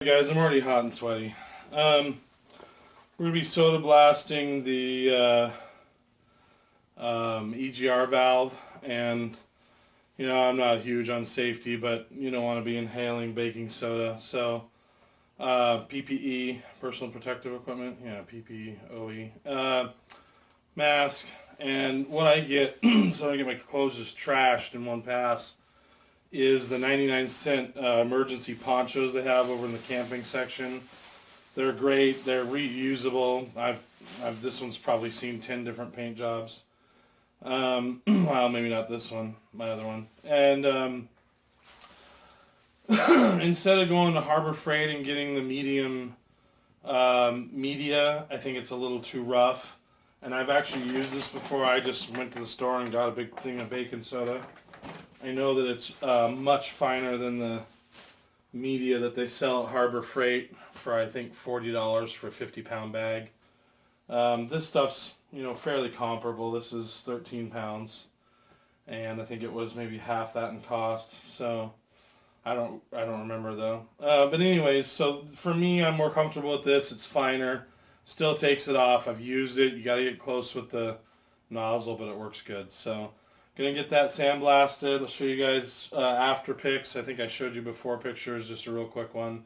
Guys, I'm already hot and sweaty. We're going to be soda blasting the EGR valve, and you know, I'm not huge on safety, but you don't want to be inhaling baking soda. So PPE, personal protective equipment, yeah, PPE, OE, mask, and what I get, so I get my clothes just trashed in one pass, is the 99-cent emergency ponchos they have over in the camping section. They're great. They're reusable. This one's probably seen 10 different paint jobs. Well, maybe not this one, my other one. And instead of going to Harbor Freight and getting the medium media, I think it's a little too rough. And I've actually used this before. I just went to the store and got a big thing of baking soda. I know that it's much finer than the media that they sell at Harbor Freight for, I think, $40 for a 50-pound bag. This stuff's, you know, fairly comparable. This is 13 pounds, and I think it was maybe half that in cost. So I don't remember though. But anyways, so for me, I'm more comfortable with this. It's finer, still takes it off. I've used it. You got to get close with the nozzle, but it works good. So gonna get that sandblasted. I'll show you guys after pics. I think I showed you before pictures, just a real quick one.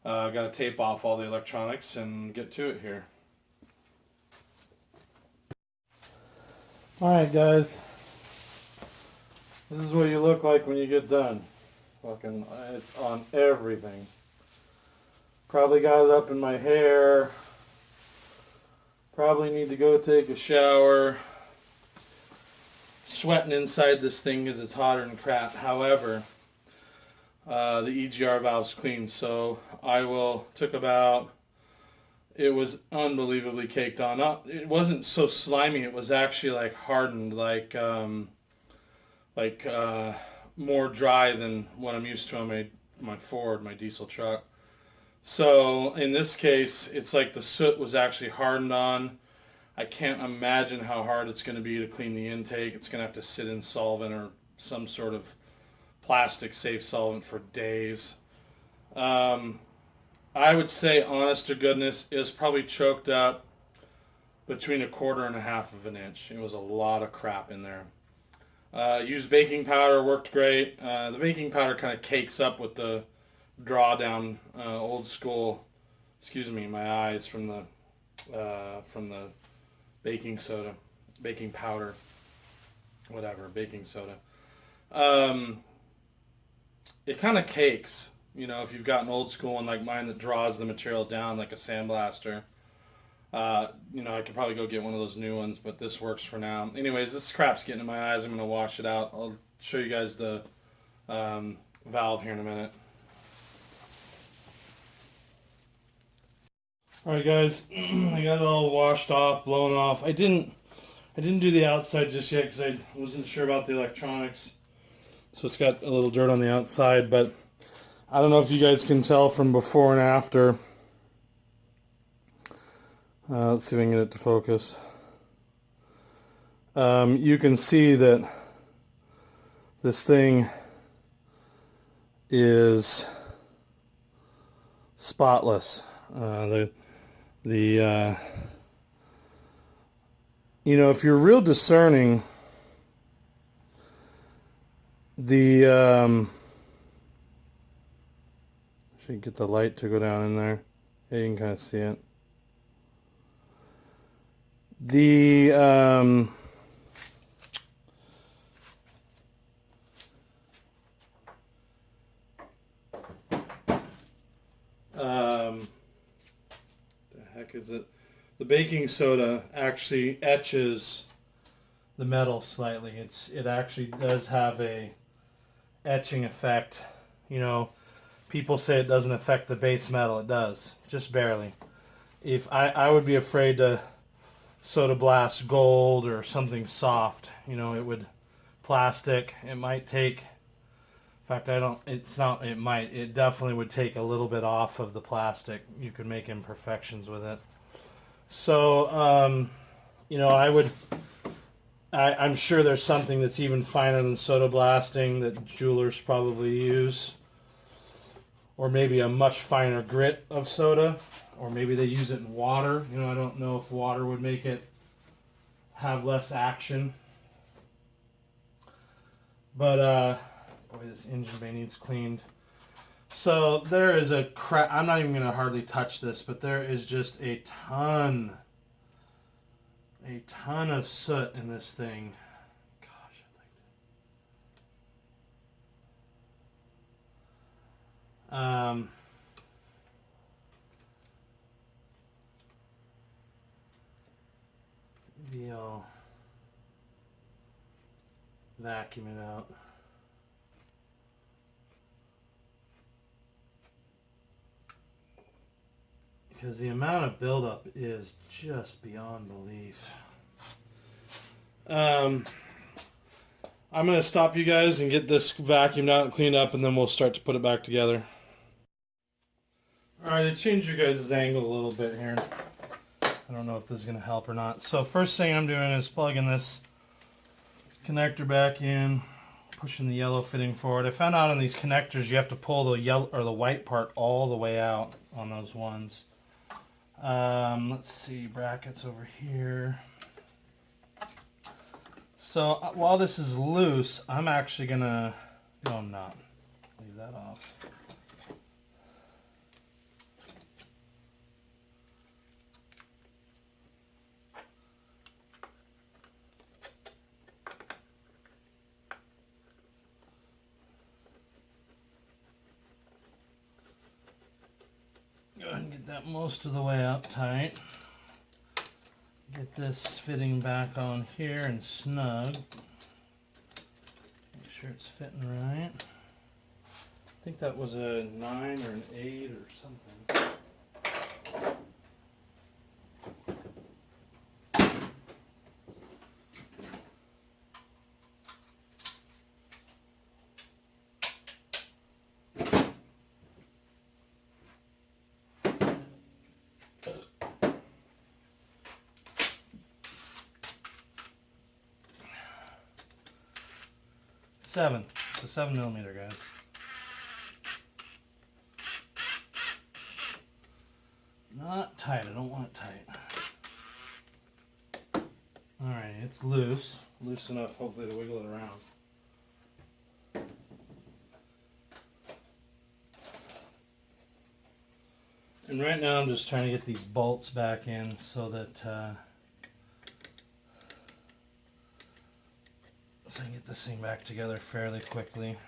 Got to tape off all the electronics and get to it here. Alright guys, this is what you look like when you get done. Fucking, it's on everything. Probably got it up in my hair. Probably need to go take a shower. Sweating inside this thing because it's hotter than crap. However, the EGR valve's clean, so it was unbelievably caked on. It wasn't so slimy, it was actually like hardened, like more dry than what I'm used to on my Ford, my diesel truck. So in this case, it's like the soot was actually hardened on. I can't imagine how hard it's going to be to clean the intake. It's going to have to sit in solvent or some sort of plastic safe solvent for days. I would say, honest to goodness, it was probably choked up between 1/4 and 1/2 of an inch. It was a lot of crap in there. Used baking powder, worked great. The baking powder kind of cakes up with the drawdown, old school, excuse me, my eyes, from the baking soda, baking powder, whatever, baking soda. It kind of cakes, you know, if you've got an old school one like mine that draws the material down like a sandblaster. You know, I could probably go get one of those new ones, but this works for now. Anyways, this crap's getting in my eyes. I'm going to wash it out. I'll show you guys the valve here in a minute. Alright guys, I got it all washed off, blown off. I didn't do the outside just yet because I wasn't sure about the electronics. So it's got a little dirt on the outside, but I don't know if you guys can tell from before and after. Let's see if I can get it to focus. You can see that this thing is spotless. You know, if you're real discerning, should get the light to go down in there. Yeah, you can kind of see it. The heck is it? The baking soda actually etches the metal slightly. It actually does have a etching effect. You know, people say it doesn't affect the base metal. It does, just barely. If I would be afraid to soda blast gold or something soft. You know, it would, plastic, it might take, in fact, it definitely would take a little bit off of the plastic. You could make imperfections with it. So, you know, I'm sure there's something that's even finer than soda blasting that jewelers probably use. or maybe a much finer grit of soda, or maybe they use it in water. You know, I don't know if water would make it have less action. But boy, this engine bay needs cleaned. So there is a crap. I'm not even going to hardly touch this, but there is just a ton of soot in this thing. Gosh, I'd like to. Maybe I'll vacuum it out. Because the amount of buildup is just beyond belief. I'm going to stop you guys and get this vacuumed out and cleaned up, and then we'll start to put it back together. Alright, I changed your guys' angle a little bit here. I don't know if this is going to help or not. So first thing I'm doing is plugging this connector back in, pushing the yellow fitting forward. I found out on these connectors you have to pull the yellow or the white part all the way out on those ones. Let's see, brackets over here. So while this is loose, I'm actually gonna, no I'm not, leave that off. Go ahead and get that most of the way up tight. Get this fitting back on here and snug. Make sure it's fitting right. I think that was a 9 or an 8 or something. It's a 7mm, guys. Not tight, I don't want it tight. Alright, it's loose. Loose enough, hopefully, to wiggle it around. And right now I'm just trying to get these bolts back in so that so I can get this thing back together fairly quickly.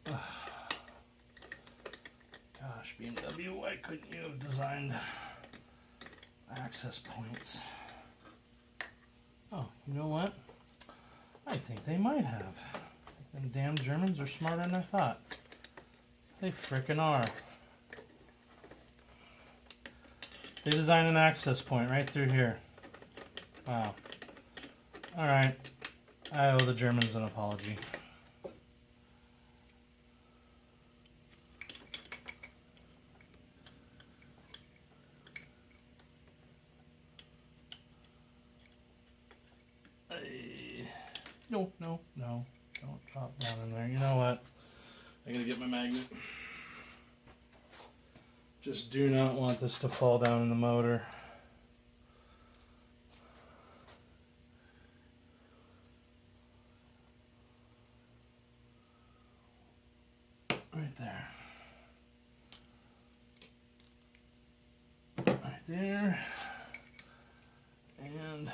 Gosh, BMW, why couldn't you have designed access points? Oh, you know what? I think they might have. Them damn Germans are smarter than I thought. They frickin' are. They designed an access point right through here. Wow. Alright. I owe the Germans an apology. No, no, no. Don't drop down in there. You know what? I'm going to get my magnet. Just do not want this to fall down in the motor. Right there. Right there. And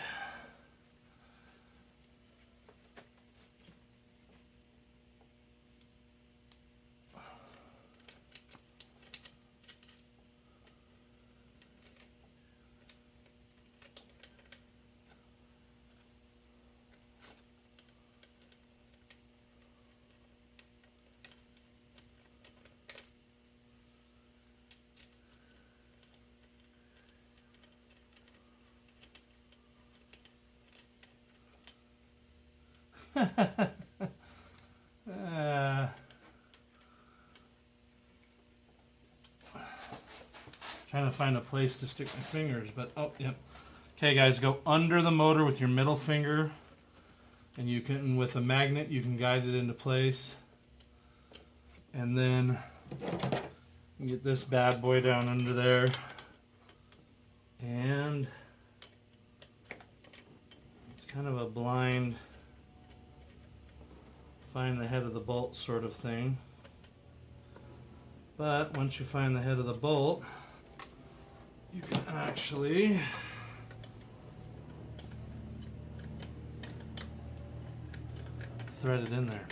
Trying to find a place to stick my fingers, but oh, yep. Okay, guys, go under the motor with your middle finger, and you can, with a magnet, you can guide it into place. And then you get this bad boy down under there, and it's kind of a blind find the head of the bolt sort of thing. But once you find the head of the bolt, you can actually thread it in there.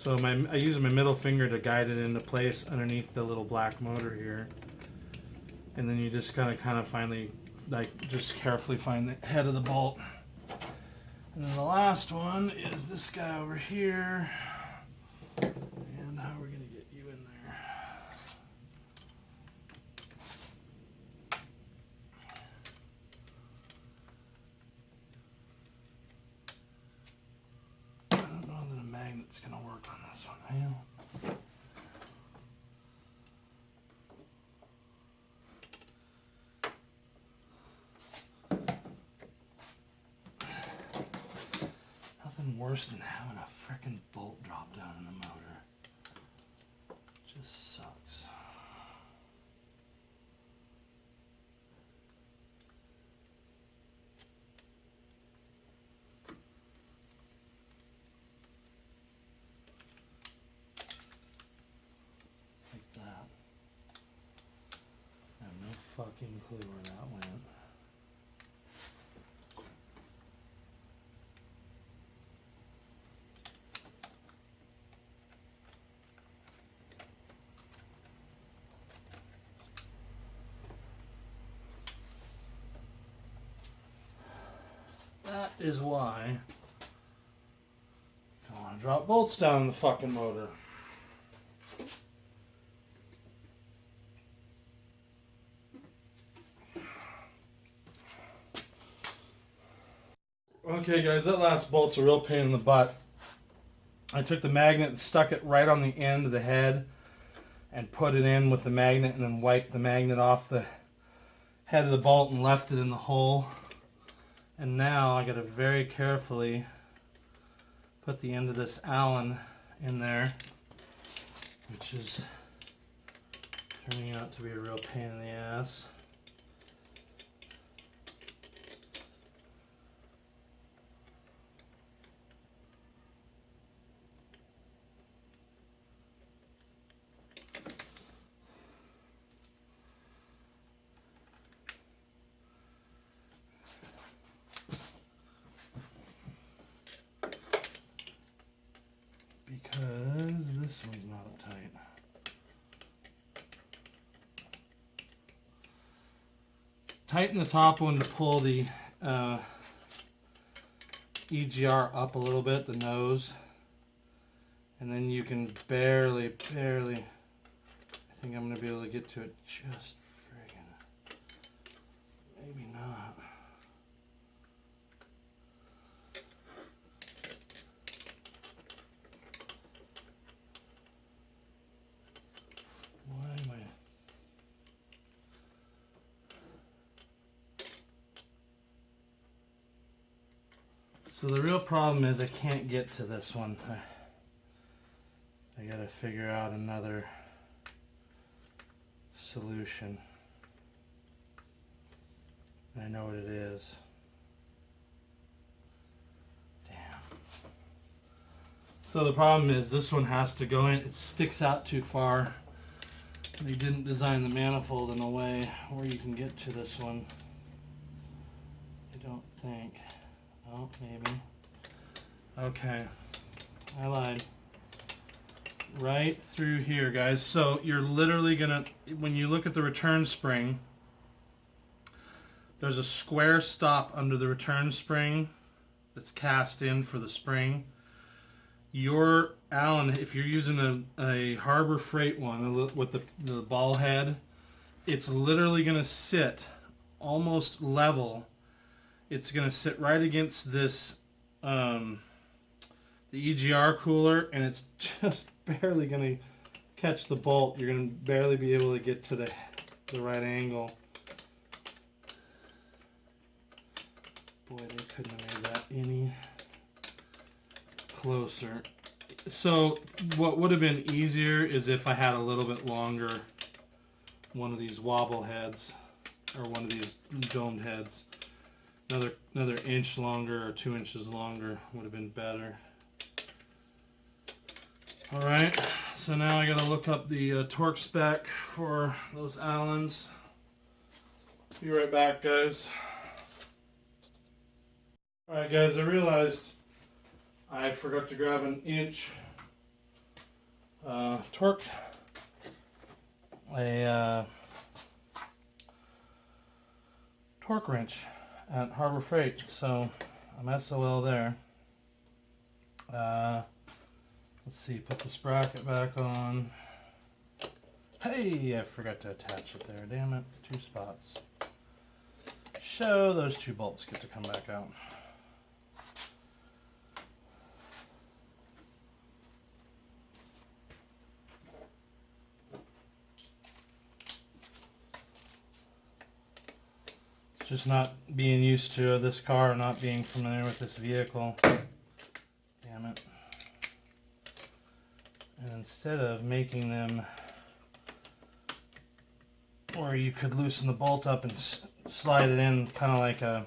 So I use my middle finger to guide it into place underneath the little black motor here. And then you just kind of finally, like, just carefully find the head of the bolt. And then the last one is this guy over here. And how we're going to get you in there. I don't know that a magnet's going to work on this one. Nothing worse than having a frickin' bolt drop down in the motor. Just sucks. Like that. I have no fucking clue where that went. That is why I don't want to drop bolts down in the fucking motor. Okay guys, that last bolt's a real pain in the butt. I took the magnet and stuck it right on the end of the head and put it in with the magnet, and then wiped the magnet off the head of the bolt and left it in the hole. And now I got to very carefully put the end of this Allen in there, which is turning out to be a real pain in the ass. Because this one's not tight. Tighten the top one to pull the EGR up a little bit, the nose, and then you can barely, I think I'm going to be able to get to it just friggin', maybe not. Why am I? So the real problem is I can't get to this one. I gotta figure out another solution. I know what it is. Damn. So the problem is this one has to go in. It sticks out too far. They didn't design the manifold in a way where you can get to this one. I don't think. Oh, maybe. Okay. I lied. Right through here, guys. So you're literally gonna, when you look at the return spring, there's a square stop under the return spring that's cast in for the spring. Your Allen, if you're using a Harbor Freight one with the ball head, it's literally going to sit almost level. It's going to sit right against this, the EGR cooler, and it's just barely going to catch the bolt, you're going to barely be able to get to the right angle. Boy, they couldn't have made that any closer. So what would have been easier is if I had a little bit longer one of these wobble heads, or one of these domed heads. Another inch longer or 2 inches longer would have been better. Alright, so now I gotta look up the torque spec for those Allens. Be right back, guys. Alright guys, I realized I forgot to grab an inch torque, torque wrench at Harbor Freight, so I'm SOL there. Let's see, put the sprocket back on. Hey, I forgot to attach it there, damn it, 2 spots. So those 2 bolts get to come back out. Just not being used to this car, not being familiar with this vehicle. Damn it. And instead of making them where you could loosen the bolt up and slide it in kind of like a,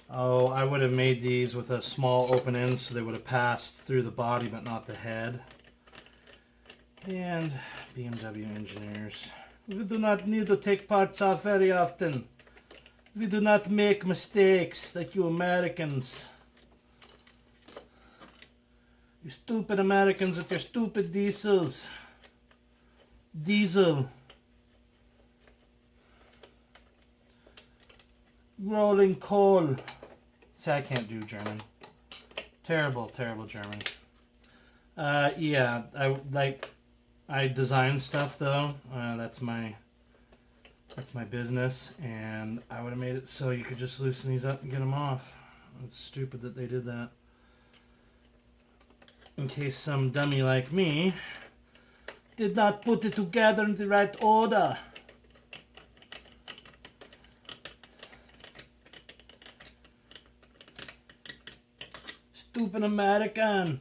oh, I would have made these with a small open end so they would have passed through the body but not the head. And BMW engineers, we do not need to take parts off very often. We do not make mistakes like you Americans. You stupid Americans with your stupid diesels. Diesel. Rolling coal. See, I can't do German. Terrible, terrible German. Yeah, I design stuff though. That's my business, and I would have made it so you could just loosen these up and get them off. It's stupid that they did that. In case some dummy like me did not put it together in the right order. Stupid American.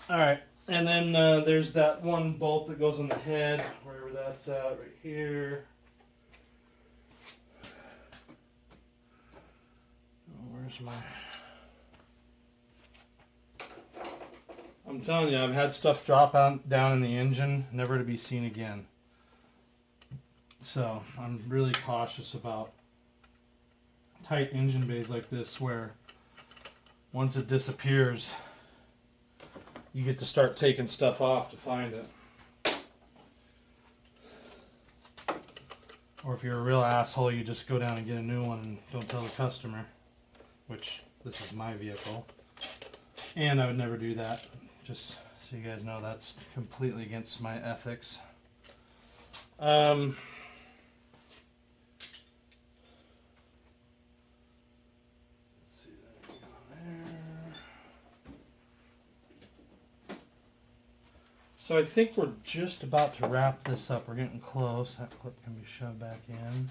Alright, and then there's that one bolt that goes on the head, wherever that's at, right here. Oh, where's my... I'm telling you, I've had stuff drop down in the engine, never to be seen again. So, I'm really cautious about tight engine bays like this, where once it disappears, you get to start taking stuff off to find it. Or if you're a real asshole, you just go down and get a new one and don't tell the customer, which this is my vehicle. And I would never do that. Just so you guys know, that's completely against my ethics. Let's see that there. So I think we're just about to wrap this up. We're getting close. That clip can be shoved back in.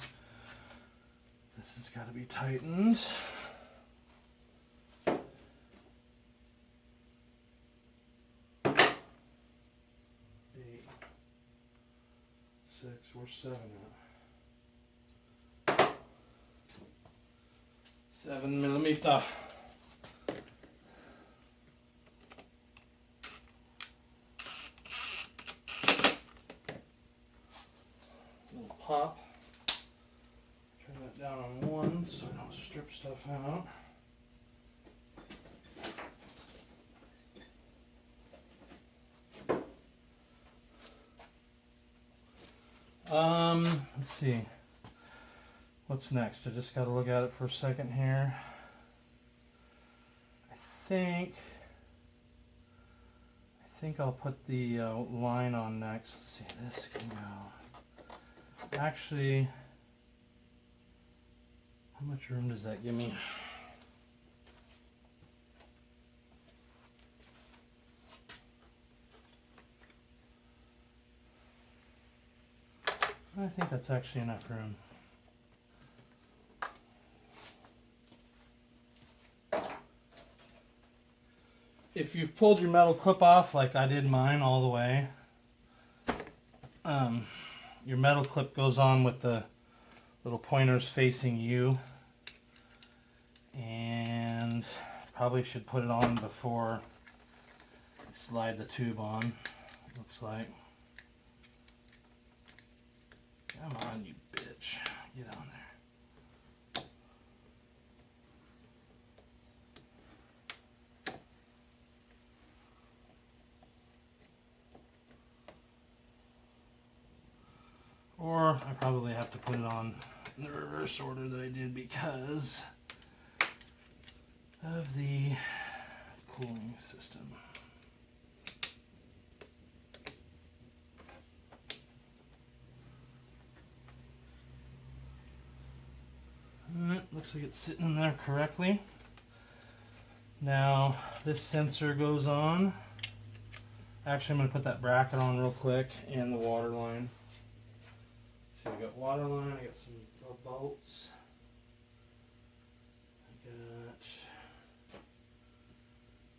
This has got to be tightened. 6, where's 7 at? 7 millimeter. Little pop. Turn that down on 1 so I don't strip stuff out. Let's see. What's next? I just got to look at it for a second here. I think I'll put the line on next. Let's see. This can go. Actually, how much room does that give me? I think that's actually enough room. If you've pulled your metal clip off, like I did mine all the way, your metal clip goes on with the little pointers facing you, and probably should put it on before I slide the tube on, looks like. Come on, you bitch. Get on there. Or I probably have to put it on in the reverse order that I did because of the cooling system. And it looks like it's sitting in there correctly. Now this sensor goes on. Actually, I'm going to put that bracket on real quick and the water line. So I got water line, I got some bolts. I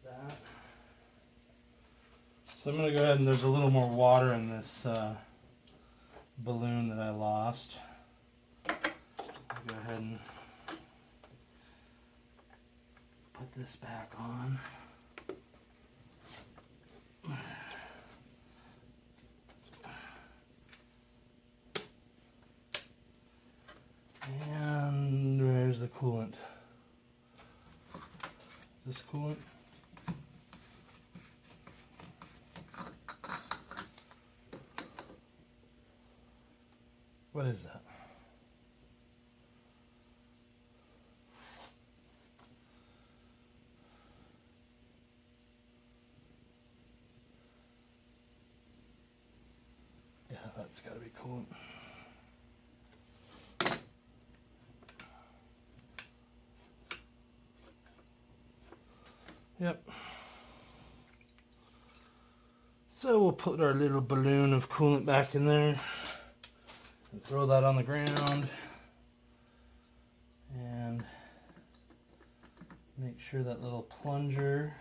got that. So I'm going to go ahead and there's a little more water in this balloon that I lost. I'll go ahead and put this back on. And there's the coolant. Is this coolant? What is that? Yeah, that's got to be coolant. Yep. So we'll put our little balloon of coolant back in there and throw that on the ground and make sure that little plunger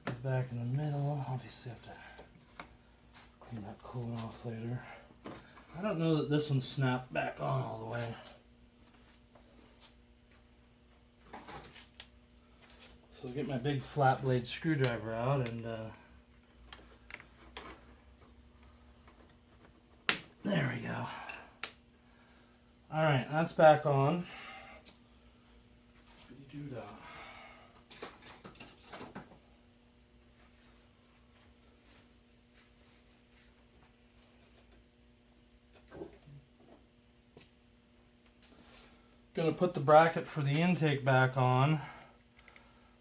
is back in the middle. Obviously have to clean that coolant off later. I don't know that this one snapped back on all the way. So I'll get my big flat blade screwdriver out and there we go. Alright, that's back on. Gonna put the bracket for the intake back on.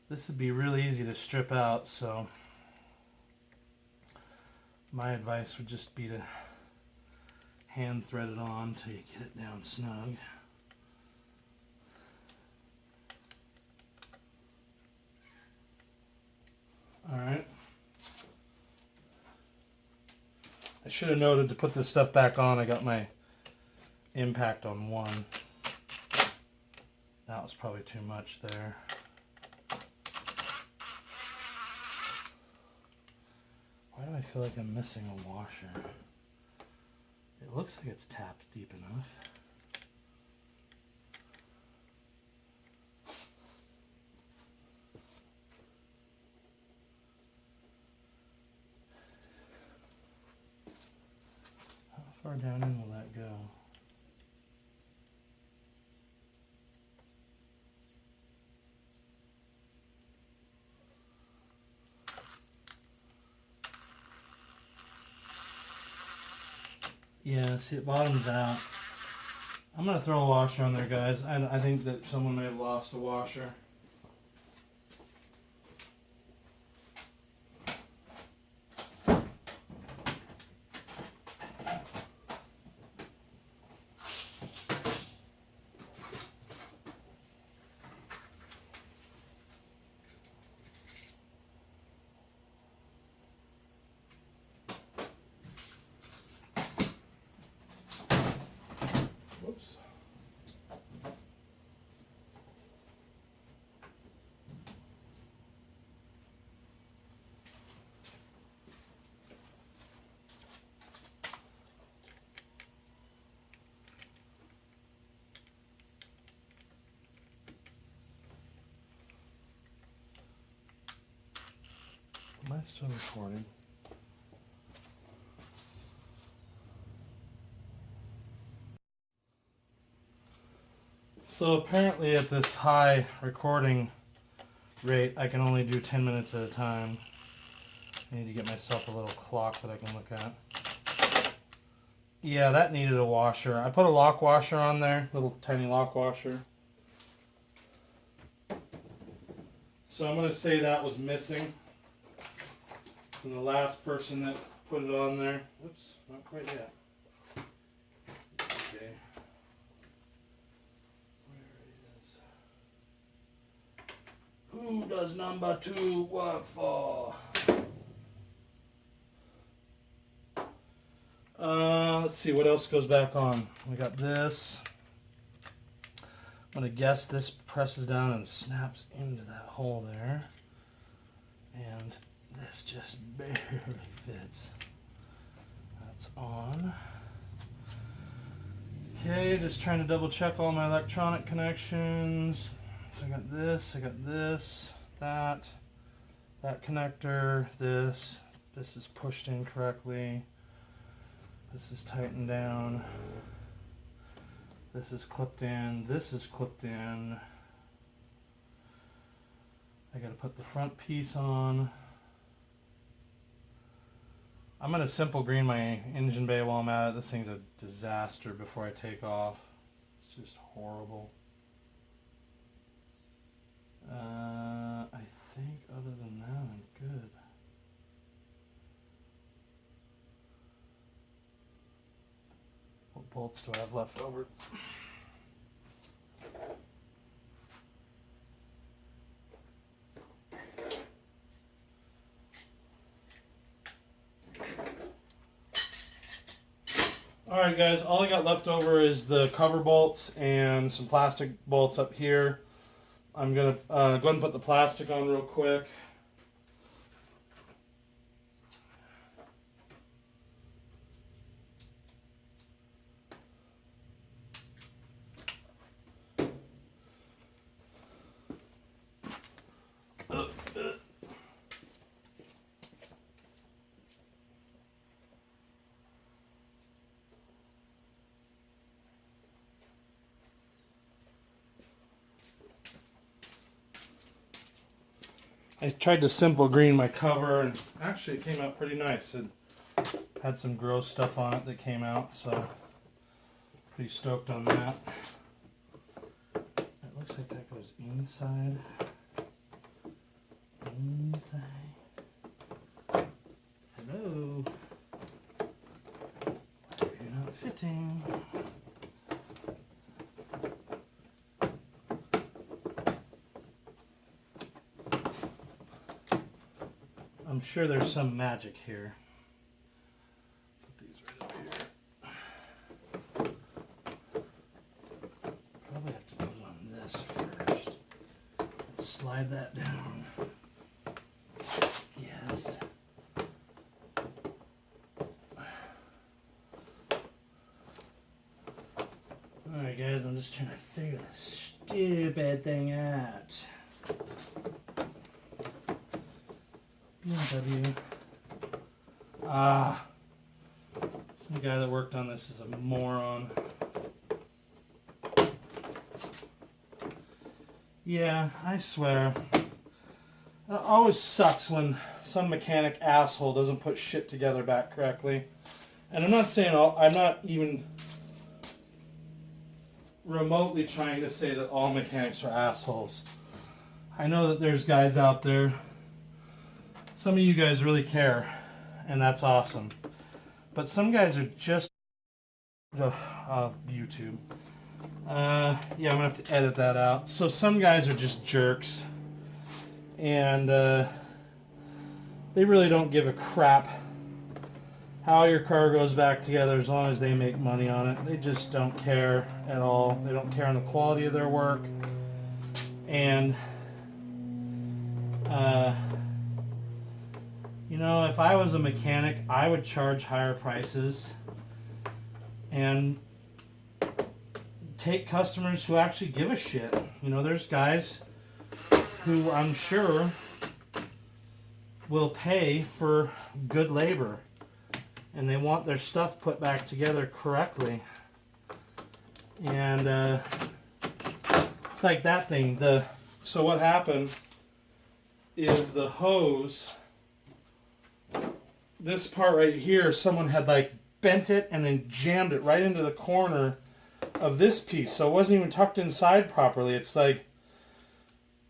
This would be really easy to strip out, so my advice would just be to hand thread it on till you get it down snug. Alright. I should have noted to put this stuff back on, I got my impact on one. That was probably too much there. Why do I feel like I'm missing a washer? It looks like it's tapped deep enough. How far down in will that go? Yeah, see it bottoms out. I'm going to throw a washer on there, guys. I think that someone may have lost a washer. Am I still recording? So apparently at this high recording rate, I can only do 10 minutes at a time. I need to get myself a little clock that I can look at. Yeah, that needed a washer. I put a lock washer on there, little tiny lock washer. So I'm going to say that was missing from the last person that put it on there. Whoops, not quite yet. Okay. Where is... Who does number 2 work for? Let's see what else goes back on. We got this. I'm going to guess this presses down and snaps into that hole there. And this just barely fits. That's on. Okay, just trying to double check all my electronic connections. So I got this, that connector, this is pushed in correctly. This is tightened down. This is clipped in. This is clipped in. I gotta put the front piece on. I'm gonna simple green my engine bay while I'm at it. This thing's a disaster before I take off. It's just horrible. I think other than that, I'm good. What bolts do I have left over? Alright guys, all I got left over is the cover bolts and some plastic bolts up here. I'm going to go ahead and put the plastic on real quick. I tried to simple green my cover, and actually it came out pretty nice. It had some gross stuff on it that came out, so pretty stoked on that. It looks like that goes inside. Inside. Hello. Why are you not fitting? I'm sure there's some magic here. Put these right up here. Probably have to put it on this first. Let's slide that down. Yes. Alright guys, I'm just trying to figure this stupid thing out. BMW. Some guy that worked on this is a moron. Yeah, I swear. It always sucks when some mechanic asshole doesn't put shit together back correctly. And I'm not saying I'm not even remotely trying to say that all mechanics are assholes. I know that there's guys out there. Some of you guys really care, and that's awesome. But some guys are just... YouTube. Yeah, I'm going to have to edit that out. So some guys are just jerks, and they really don't give a crap how your car goes back together as long as they make money on it. They just don't care at all. They don't care on the quality of their work. And... you know, if I was a mechanic, I would charge higher prices and take customers who actually give a shit. You know, there's guys who I'm sure will pay for good labor, and they want their stuff put back together correctly. And it's like that thing. So what happened is the hose, this part right here, someone had like bent it and then jammed it right into the corner of this piece, so it wasn't even tucked inside properly. It's like,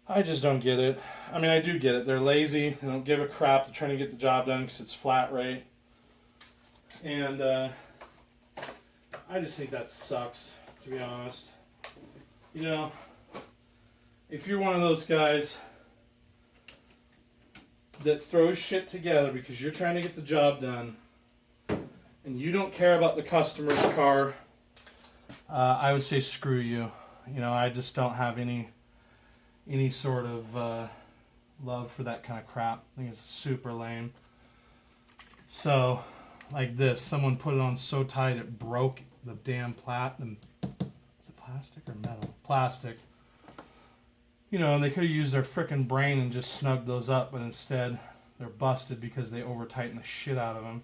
I just don't get it. I mean, I do get it. They're lazy. They don't give a crap. They're trying to get the job done because it's flat rate. And I just think that sucks, to be honest. You know, if you're one of those guys that throws shit together because you're trying to get the job done and you don't care about the customer's car, I would say screw you. You know, I just don't have any sort of love for that kind of crap. I think it's super lame. So, like this, someone put it on so tight it broke the damn is it plastic or metal? Plastic. You know, and they could have used their frickin' brain and just snugged those up, but instead they're busted because they over-tighten the shit out of them.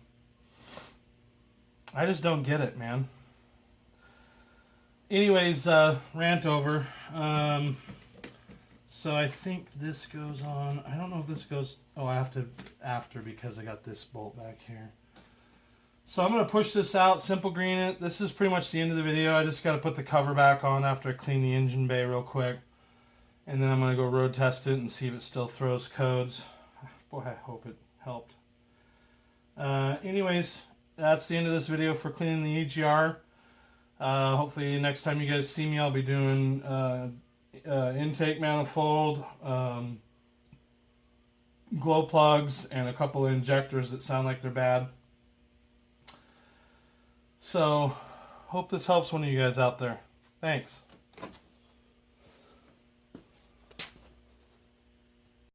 I just don't get it, man. Anyways, rant over. So I think this goes on. I don't know if this goes... Oh, I have to after because I got this bolt back here. So I'm going to push this out, simple green it. This is pretty much the end of the video. I just got to put the cover back on after I clean the engine bay real quick. And then I'm going to go road test it and see if it still throws codes. Boy, I hope it helped. Anyways, that's the end of this video for cleaning the EGR. Hopefully next time you guys see me, I'll be doing intake manifold, glow plugs, and a couple of injectors that sound like they're bad. So, hope this helps one of you guys out there. Thanks.